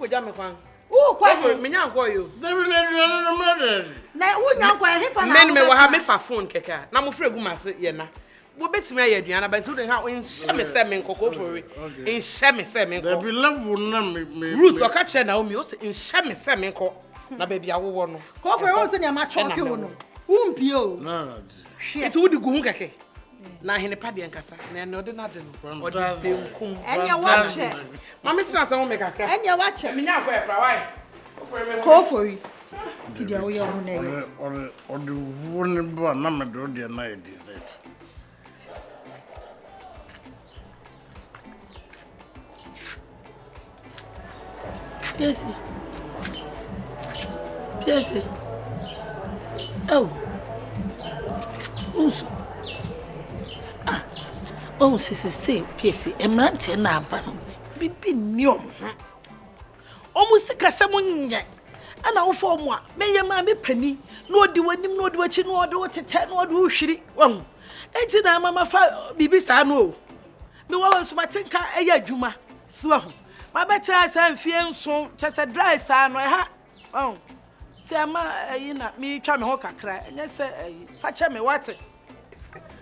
pagya me kwan. Me nyan kwa yo. Na wo nyan kwa he fa na. Me wo ha me fa phone keka. Na mo frɛ gu mase ye na. Wo betimi aye aduana ba ntu de ha nhye me se me nkoko fori. Nhye me se me nkoko. There be level na me. Root o ka che na o mi o se nhye me se me nkoko. Na ba bia wo no. Ko fori wo se ne ma choke wo no. Umpie o. Na. Itu wo di gu hu keke. Na hene pa de nkasa. Na ne ode na de no. Ode benkum. Enya wa che. Mama tina se mo me kakra. Enya wa che. Me nyan kwa e pra why? Ko fori. Ti dia wo ye ho na ye. Ode vune ba na me do de na e dessert. Yes. Oh. Uso. Oh, say, Pierce, emrante na aba no. Bibi niom. Almost kasamunya. Ana wo fo mo a, meye ma me pani. No odi wanim, no odi wachi, no odi wotete, no odi hwiri. Won. Enti na mama fa bibi sa no. Me wo so matenka eya adwuma. So ho. Ma beta sa mfie nso, chese dry sa no ha. Oh. Se ama na me twa me ho kakra. Enye se fa che me wate.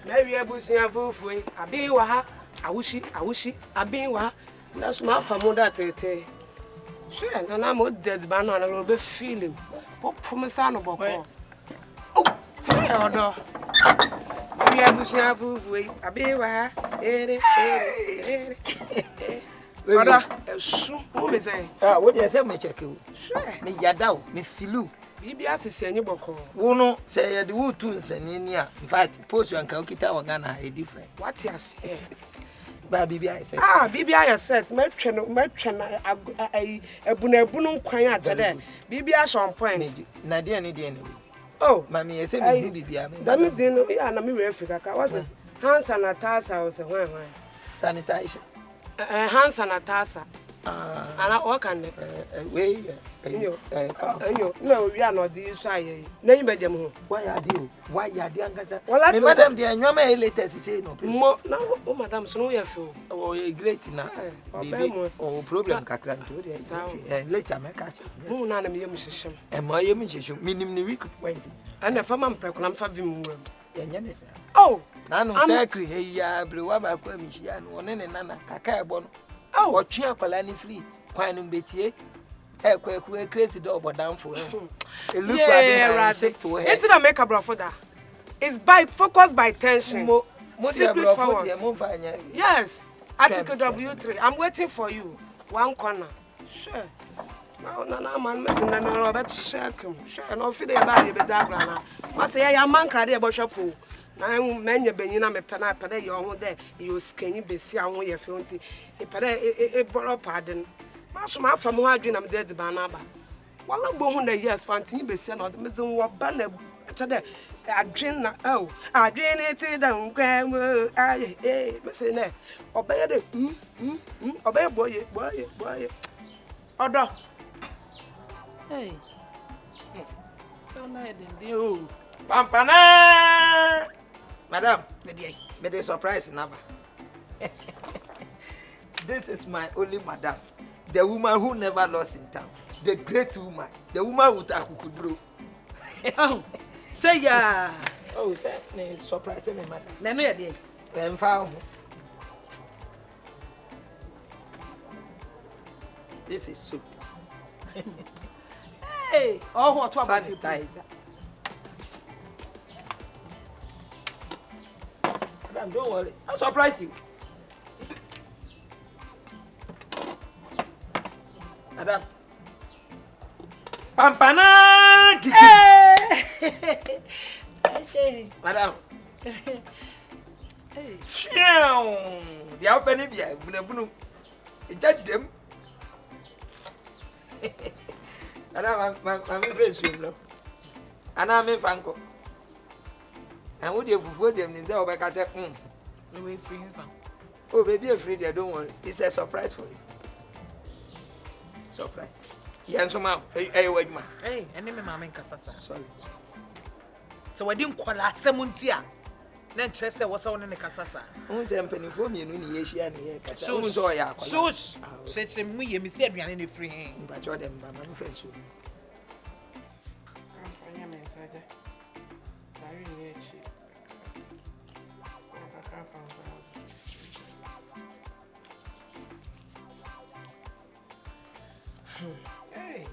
Na wi Abusua Fufuo abin wa ha awushi abin wa na so ma fa mo da tete sure na mo dead ba no na lo be feeling o promise no boko oh hey odo na wi Abusua Fufuo abin wa ha ere odo su mo be say Wo dey say me check o. sure Me yada o, me filu. bibi asese anyi boko Wo no say ye de wo tu nsani ni a. In fact, post you anka okita wagana e different. what you say Ba bibi I say. bibi aye set metwe na ebunu nkwan agede bibi a on point Na dey ni dey ni. oh Mami ye say me hu bibi a me. that dey no ya na me we Africa ka what's this hand sanitizer o se hwan Sanitation. hand sanitizer ana o kan ne We no we are not the issue aye na yin be dem ho why are they angasa? Well, Me madam dey anwa ma latest say no. mo na o madam so no ye fe o Oh, you great na. Baby, oh problem kakra nto dey. Later me catch. mo na na me yem hyehyem E ma yem hyehyem minim ni week 20. ana fa ma mpre kona mfa vim mu Yenye me say. oh Na no secret hey ya brewa ba kwa mi hia no one ne nana kaka ebo no. oh Otwe akwala ni free kwan no betie. Ekwe crazy do obodamfo. E look yeah, ship to her. into the makeup bro for that it's by focus by tension Mo secret dia forwards. mo fanya. Yes, article W3. I'm waiting for you. One corner. Sure. Na man messing na no bet check him. Sure, no fit dey ba dey be zagra na. Ma say ya man kra dey bo shopo. Na menye benyi na me pe na pe dey your ho dey. You scanny besi a ho ye fe nti. E pe dey e boro pardon. Ma so ma fa mo adwe na me dey de ba na ba. Wala bo ho na yes fanti besi na me zin wo ba na che dey adwen na oh adwen eti da nkwa mo aye me say na obey dey obey boye odo Hey. So na dey o. Pampana. Madam, me dey surprise naba. This is my only madam. The woman who never lost in town. The great woman. The woman with akukudro. Oh. Say ya. Oh, say me surprise me madam. Na no ye dey. Emfa ho. This is soup. Hey, oh what about you? Sanitizer. Madam, don't worry. I'll surprise you. Madam. Pampana! Hey. Madam. Hey. The opening beer, bunu. It just them. Madam, I'm face you. And I'm in Franco. And would you Fufuo them in the Obacate? No way free you. Oh, baby, afraid there, don't worry. It's a surprise for you. Surprise. Yeah, so ma'am. Hey, wait, ma. Hey, and me mama nkasa sa. Sorry. So we didn't call her semuntia. na nkyerɛ wɔ sɛ wo ne kasa saa Unse mpanimfoɔ mienu ne yɛhyia ne yɛ kasa. Unse ɔyɛ akɔla. Shush. Kyerɛkyerɛ mu yɛ me sɛ aduane no firi he. Mpakyɛ ɔde mba ma mfa nsuo. Amfanya mensagem. Aí eu te. Hey.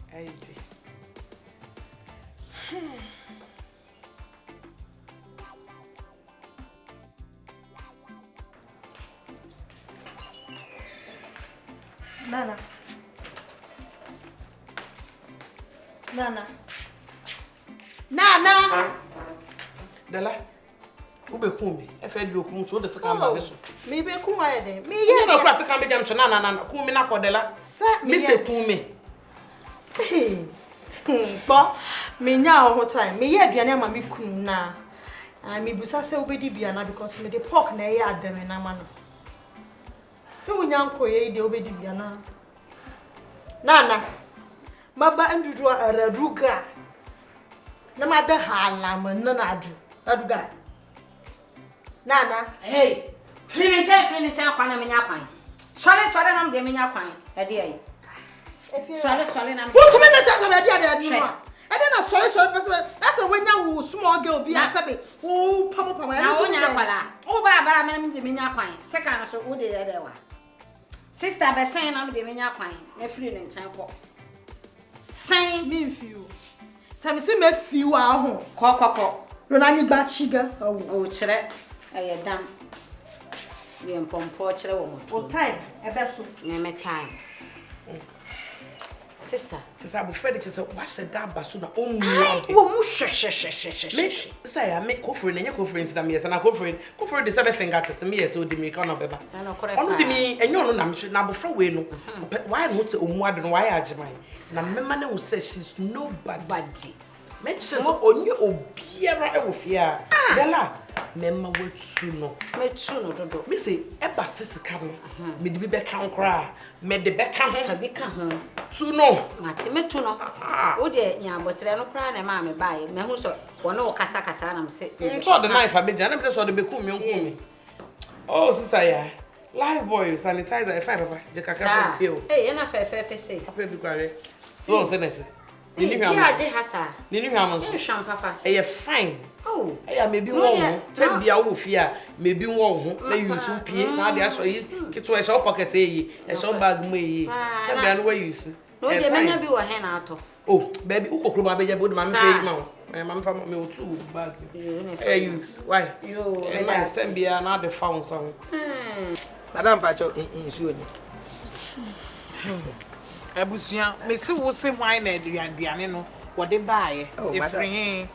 Hey. Nana. Dela. Ube kumi. Efe di okun so de saka mba so. Me be ku wa de. Me Ye ye na kura saka mbe jam so na kumi na ko dela. Me se kumi. Bo me nya ho time. Me ye aduane ama me kunu na. Me busa se obedi bia na because me the pork na ye ademe na ma no. Se wonya nko ye de obedi bia na. Nana. Maba ndudu araduga. Na ma de hala man na adu. Aduga. Nana. Hey. Finicha kwana menya kwan. Sole na mde menya kwan. Ade ayi. Sole na. Wo to me meta se ade ade no. Ade na sole person. That's a wenya wo small girl bi asabe. Wo pamo. Na wonya kwala. Wo ba bara mde menya kwan. Seka na so wo de ade wa. Sister be sen na mde menya kwan. Na free ne nchan ko. Sen me fiu. Sam se me fiu a ho. Ko. Rona nyi ba chiga. O kire. Aye dam. Ye mpompo kire wo mo. O time e be so. Me time. Sister, Sister Abu Freddy say what said that basu na omu. Wo mu hwehwehwehwehwe. Me say I make kofre na kofre nti na me say na kofre dey say be finger tete me say odi me kan obeba. Na correct. Onu di me enyo no na me na Abufra we no. Why no te omu ade no why agiman. Na mema na wo say she's nobody. Me say so onye obiara e wo fia. Dela mema wetu no. Me tu no dodo. Me say e ba sesika no. Me di be kan kra. Me de be kan ho. Sabi ka ho. Tu no. Mati me tu no. Wo de nya abotre no kra na ma me bae. Me hu so wono wo kasa na me say. So the knife abeja na me say so the be ku me nku me. Oh sister ya. Live boy sanitizer e fine papa. Je kaka for bill. Hey, na fe say. Papa bi kware. So senate. Ni hwa Ya je hasa. Ni hwa mo. Ni hwa papa. E fine. Oh. Eya maybe won ho. Tell bia wo fia, maybe won ho. Na use pie na dey aso yi. Kitu e show pocket yi. E show bag mo yi. Tell bia no we use. No de menya bi wo he na ato. Oh, baby, ukokro ma beja bo de ma me fe ma wo. Ma fa me otu bag. E use. Why? Yo, e ma send bia na the found some. Madam Pacho insuo ni. Abusua me se wo se hwan na aduane no wo de baaye e firi he.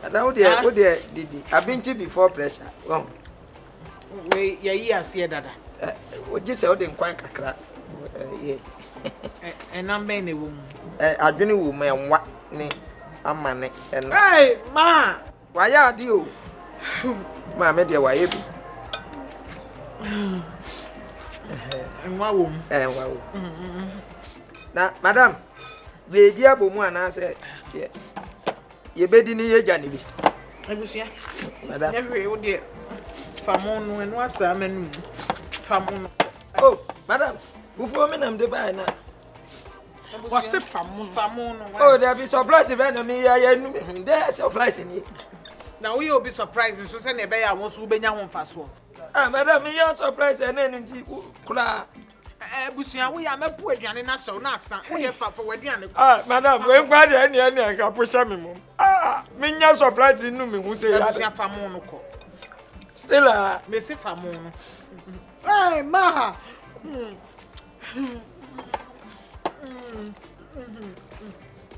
Madam wo de didi. Abinchi before pressure. We ya yi ase dada. O ji se o de nkwan kakra. Ye. Enambe na wo mu. Adwene wo ma enwa ne amane eno. Hey, ma. Wa ya ade o. Ma me de wa ye bi. Enwa wo mu. Enwa wo. Na madam, we di abomu ana se ye bedi ni ye jani bi. Abusua. Madam. Ehwe wo de famon no enu asa manu. Famon. Oh, madam. Fufuo me nam de ba na. What's the famon no? Oh, there be surprise event no me ya nu me. There surprise ni. Now we will be surprised so say na be ya won so benya ho mfaso. Ah, madam, me ya surprise na nti kula. Abusua we ya mepo aduane na hyew na asa. Wo ye fa for aduane. Ah, madam, we ngwa de ene ka pusha me mum. Ah, me nya surprise nu me hu say ya. Abusua famon no ko. Still me se famon no. Hey, ma.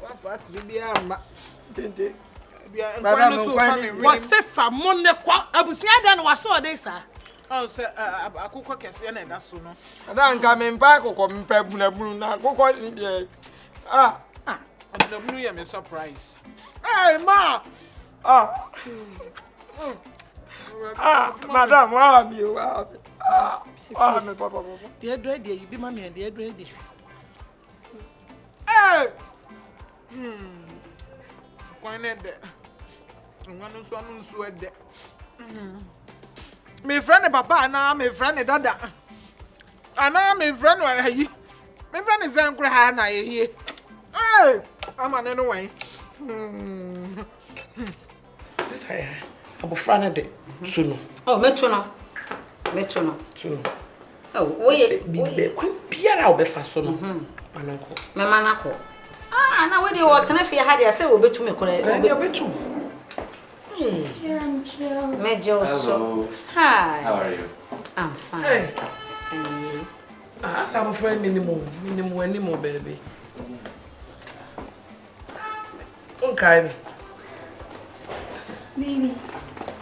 Wa fa tribia ma. Tente. Madam, What's the famon ne kwa abusua da no waso de sa. Oh, say akukọ kese na da so no. Ada nka me mpa akụkọ mpa bunabunu na akụkọ ni de. Bunabunu ya me surprise. Hey, ma. Madam, wa mi o. Me papa. De dread you be mama de dread. Hey. Why not there? Ngano so anu so ede. Me friend papa na me friend dada. Ana me friend wa yi. Me friend Zankra ha na ye. Hey, I'm an anyway. This I abofra de tunu. Oh, metuno. Tunu. Oh, we be kwan biara obefa so no. Manako. Me manako. Ah, na we dey what na fe ha dey say obetumi kore. Obetu. Here I'm chill. Mejo so. Hi. How are you? I'm fine. Hey. And you? As abofra minimum anymore baby. Okay. Baby,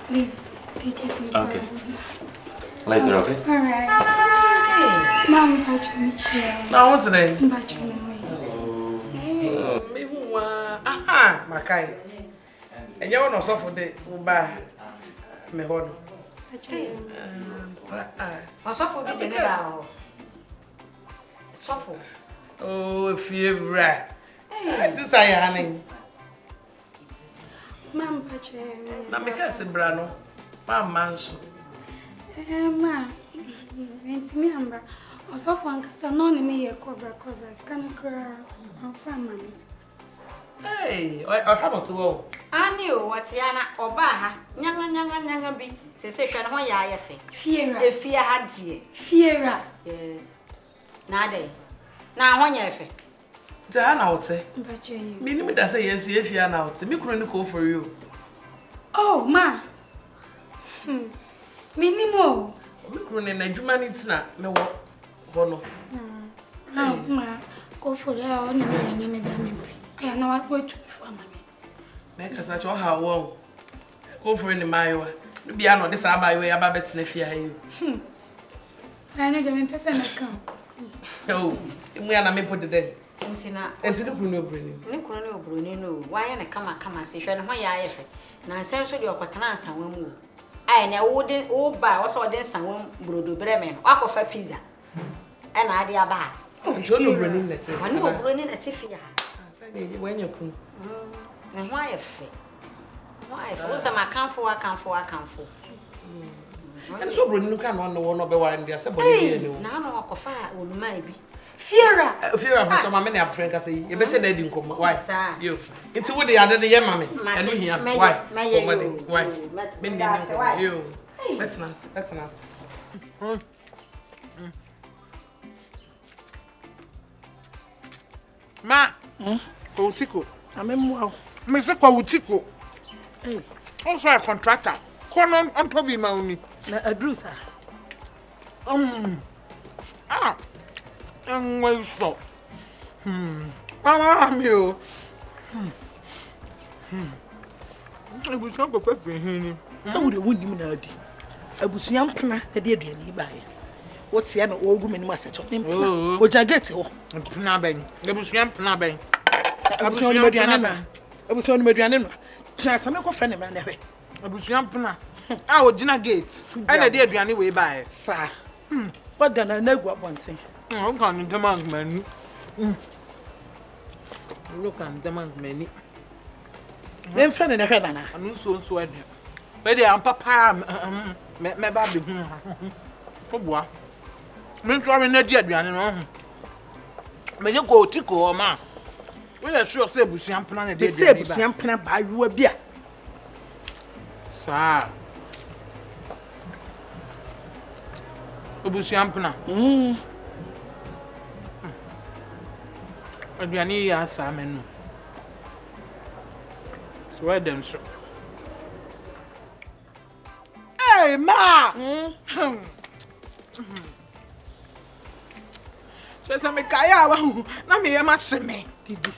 please take it inside. Okay. Later, okay? Alright. Mom, me chill. Now what's the name? Me who aha, Makai. And you want to suffer the uba me hono. Osofo bi de ne ba ho. Sofo. Oh, Efiewura. Hey, sister ya hanin. Mom, Na me ka se bra no. Ma manso. Ma, me amba. Osofo ankasa no ne me ye cobra scan cra from mommy. Hey, I have to go. Ani o watiana oba ha. Nyanga bi. Se hwe ne ho ya ayefe. Fiera. Efie ha die. Fiera. Yes. Na dey. Na ho nya efe. Ja na wote. Mbache you. Me ni me da say yes Efia na wote. Me kunu ni ko for you. Oh, ma. Minimo. Me kunu ni na djuma ni tina me wo hono. No, ma. Go for it. I only me me be me. I na wa go to for mommy. Make us cho ha wo. Ko for ni maiwa. No bia no de sa maiwa ya ba betina fia ha you. I know them person na come. Oh, mu ya na me put den. Ntina. Enti kunu obroni. Ne kunu ne obroni no. Wa ye ne kama se hwe ne ho ya ayefe. Na nsen so de okotana ansanwa mu. Ai na wo ba wo so de nsanwa brodo breme. Wakofa pizza. E na ade aba. Nti ono obroni nete. Wani obroni na tifia. Say ni wenye kunu. Ne ho ayefe. Ho ayefe. Wo se makanfo. And so obroni no kan no wo no be wa ndi ase boni ni wo. Na no wakofa oluma bi. Fiera. Fiera ma to ma me na friend say ye be say na di nkom. Why? Sir. Yo. Nti wo de ade de ye ma me. Eno hia. Why? Why? Me ni ni. Yo. That's nice. Ma. Ko tiko. Amemwa. Me se ko tiko. Hey. Also a contractor. Kono on to be ma oni. Na adrusa. Ah. Well, stop. Mama, me o. Abusua go fe hin. So we dey won nim na adi. Abusua mpena na de aduani ba ye. What say na ogu me nim asecho. O jagete ho. Mpena ben. Abusua mpena ben. Abusua ni aduani na. Abusua ni aduani na. Tna sa me ko fe ne ma na hwe. Abusua mpena. Ah, o gina gate. E na de aduani we ba ye. Sa. What da na gu abonten. O kan demand mani. Look at demand mani. Dem fe ne na hwe na. Anu so ade. We dey am papa me ba be hu. Ko boa. Me twa me na di aduane no ho. Me je ko tiko o ma. We dey sure say abusua mpena na de aduane ba. Abusua mpena ba yuwa bia. Sa. Abusua mpena. Aduane ya sa menu. So why them so? Hey ma. Just me kaya wa na me ya ma se me. Didi.